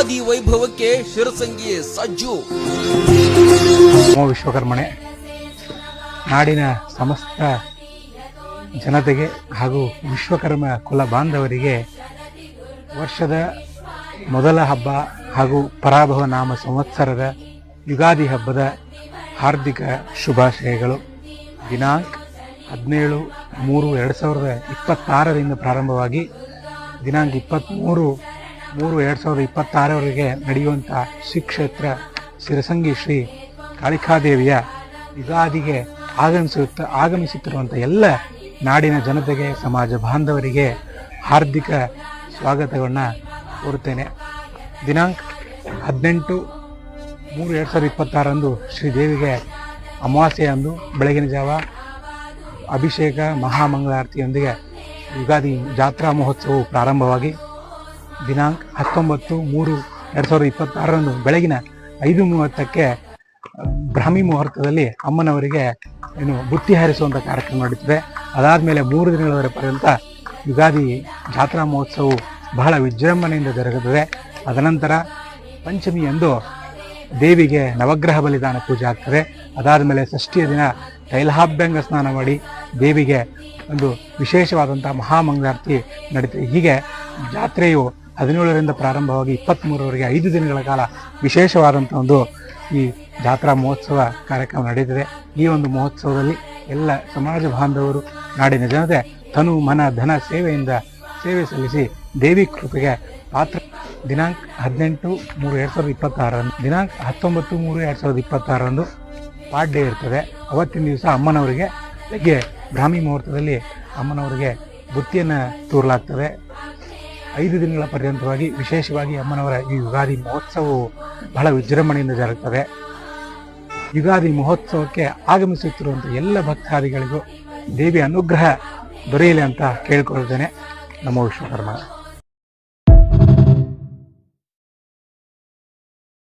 ಯುಗಾದಿ ವೈಭವಕ್ಕೆ ಶಿರಸಂಗಿ ಸಜ್ಜು. ವಿಶ್ವಕರ್ಮಣೆ ನಾಡಿನ ಸಮಸ್ತ ಜನತೆಗೆ ಹಾಗೂ ವಿಶ್ವಕರ್ಮ ಕುಲ ಬಾಂಧವರಿಗೆ ವರ್ಷದ ಮೊದಲ ಹಬ್ಬ ಹಾಗೂ ಪರಾಭವ ನಾಮ ಸಂವತ್ಸರದ ಯುಗಾದಿ ಹಬ್ಬದ ಹಾರ್ದಿಕ ಶುಭಾಶಯಗಳು. ದಿನಾಂಕ 17/3/2026ರಿಂದ ಪ್ರಾರಂಭವಾಗಿ ದಿನಾಂಕ 23/3/2026ವರೆಗೆ ನಡೆಯುವಂಥ ಶ್ರೀ ಕ್ಷೇತ್ರ ಶಿರಸಂಗಿ ಶ್ರೀ ಕಾಳಿಕಾದೇವಿಯ ಯುಗಾದಿಗೆ ಆಗಮಿಸುತ್ತಿರುವಂಥ ಎಲ್ಲ ನಾಡಿನ ಜನತೆಗೆ, ಸಮಾಜ ಬಾಂಧವರಿಗೆ ಹಾರ್ದಿಕ ಸ್ವಾಗತವನ್ನು ಕೋರುತ್ತೇನೆ. ದಿನಾಂಕ 18/3/2026ರಂದು ಶ್ರೀದೇವಿಗೆ ಅಮಾವಾಸ್ಯೆಯಂದು ಬೆಳಗಿನ ಜಾವ ಅಭಿಷೇಕ ಮಹಾಮಂಗಳಾರತಿಯೊಂದಿಗೆ ಯುಗಾದಿ ಜಾತ್ರಾ ಮಹೋತ್ಸವವು ಪ್ರಾರಂಭವಾಗಿ ದಿನಾಂಕ 19/3/2026ರಂದು ಬೆಳಗಿನ 5:30ಕ್ಕೆ ಬ್ರಾಹ್ಮಿ ಮುಹೂರ್ತದಲ್ಲಿ ಅಮ್ಮನವರಿಗೆ ಬುತ್ತಿ ಹಾರಿಸುವಂಥ ಕಾರ್ಯಕ್ರಮ ನಡೀತದೆ. ಅದಾದಮೇಲೆ 3 ದಿನಗಳ ಪರ್ಯಂತ ಯುಗಾದಿ ಜಾತ್ರಾ ಮಹೋತ್ಸವವು ಬಹಳ ವಿಜೃಂಭಣೆಯಿಂದ ಜರುಗುತ್ತದೆ. ಅದನಂತರ ಪಂಚಮಿಯಂದು ದೇವಿಗೆ ನವಗ್ರಹ ಬಲಿದಾನ ಪೂಜೆ ಆಗ್ತದೆ. ಅದಾದ ಮೇಲೆ ಷಷ್ಠಿಯ ದಿನ ತೈಲಾಭ್ಯಂಗ ಸ್ನಾನ ಮಾಡಿ ದೇವಿಗೆ ಒಂದು ವಿಶೇಷವಾದಂಥ ಮಹಾಮಂಗಳಾರತಿ ನಡೀತದೆ. ಹೀಗೆ ಜಾತ್ರೆಯು 17ರಿಂದ ಪ್ರಾರಂಭವಾಗಿ 23ರವರೆಗೆ 5 ದಿನಗಳ ಕಾಲ ವಿಶೇಷವಾದಂಥ ಒಂದು ಈ ಜಾತ್ರಾ ಮಹೋತ್ಸವ ಕಾರ್ಯಕ್ರಮ ನಡೀತದೆ. ಈ ಒಂದು ಮಹೋತ್ಸವದಲ್ಲಿ ಎಲ್ಲ ಸಮಾಜ ಬಾಂಧವರು, ನಾಡಿನ ಜನತೆ ತನು ಮನ ಧನ ಸೇವೆಯಿಂದ ಸೇವೆ ಸಲ್ಲಿಸಿ ದೇವಿ ಕೃಪೆಗೆ ಪಾತ್ರ. ದಿನಾಂಕ 18/3/2026 ದಿನಾಂಕ 19/3/2026ರಂದು ಪಾಡ್ಡೆ ಇರ್ತದೆ. ಅವತ್ತಿನ ದಿವಸ ಅಮ್ಮನವರಿಗೆ ಬೆಳಗ್ಗೆ ಬ್ರಾಹ್ಮಿ ಮುಹೂರ್ತದಲ್ಲಿ ಅಮ್ಮನವರಿಗೆ ಬುತ್ತಿಯನ್ನು ತೂರಲಾಗ್ತದೆ. 5 ದಿನಗಳ ಪರ್ಯಂತವಾಗಿ ವಿಶೇಷವಾಗಿ ಅಮ್ಮನವರ ಈ ಯುಗಾದಿ ಮಹೋತ್ಸವವು ಬಹಳ ವಿಜೃಂಭಣೆಯಿಂದ ಜರುಗುತ್ತದೆ. ಯುಗಾದಿ ಮಹೋತ್ಸವಕ್ಕೆ ಆಗಮಿಸುತ್ತಿರುವಂಥ ಎಲ್ಲ ಭಕ್ತಾದಿಗಳಿಗೂ ದೇವಿಯ ಅನುಗ್ರಹ ದೊರೆಯಲಿ ಅಂತ ಕೇಳಿಕೊಳ್ಳುತ್ತೇನೆ. ನಮೋ ವಿಶ್ವಕರ್ಮ.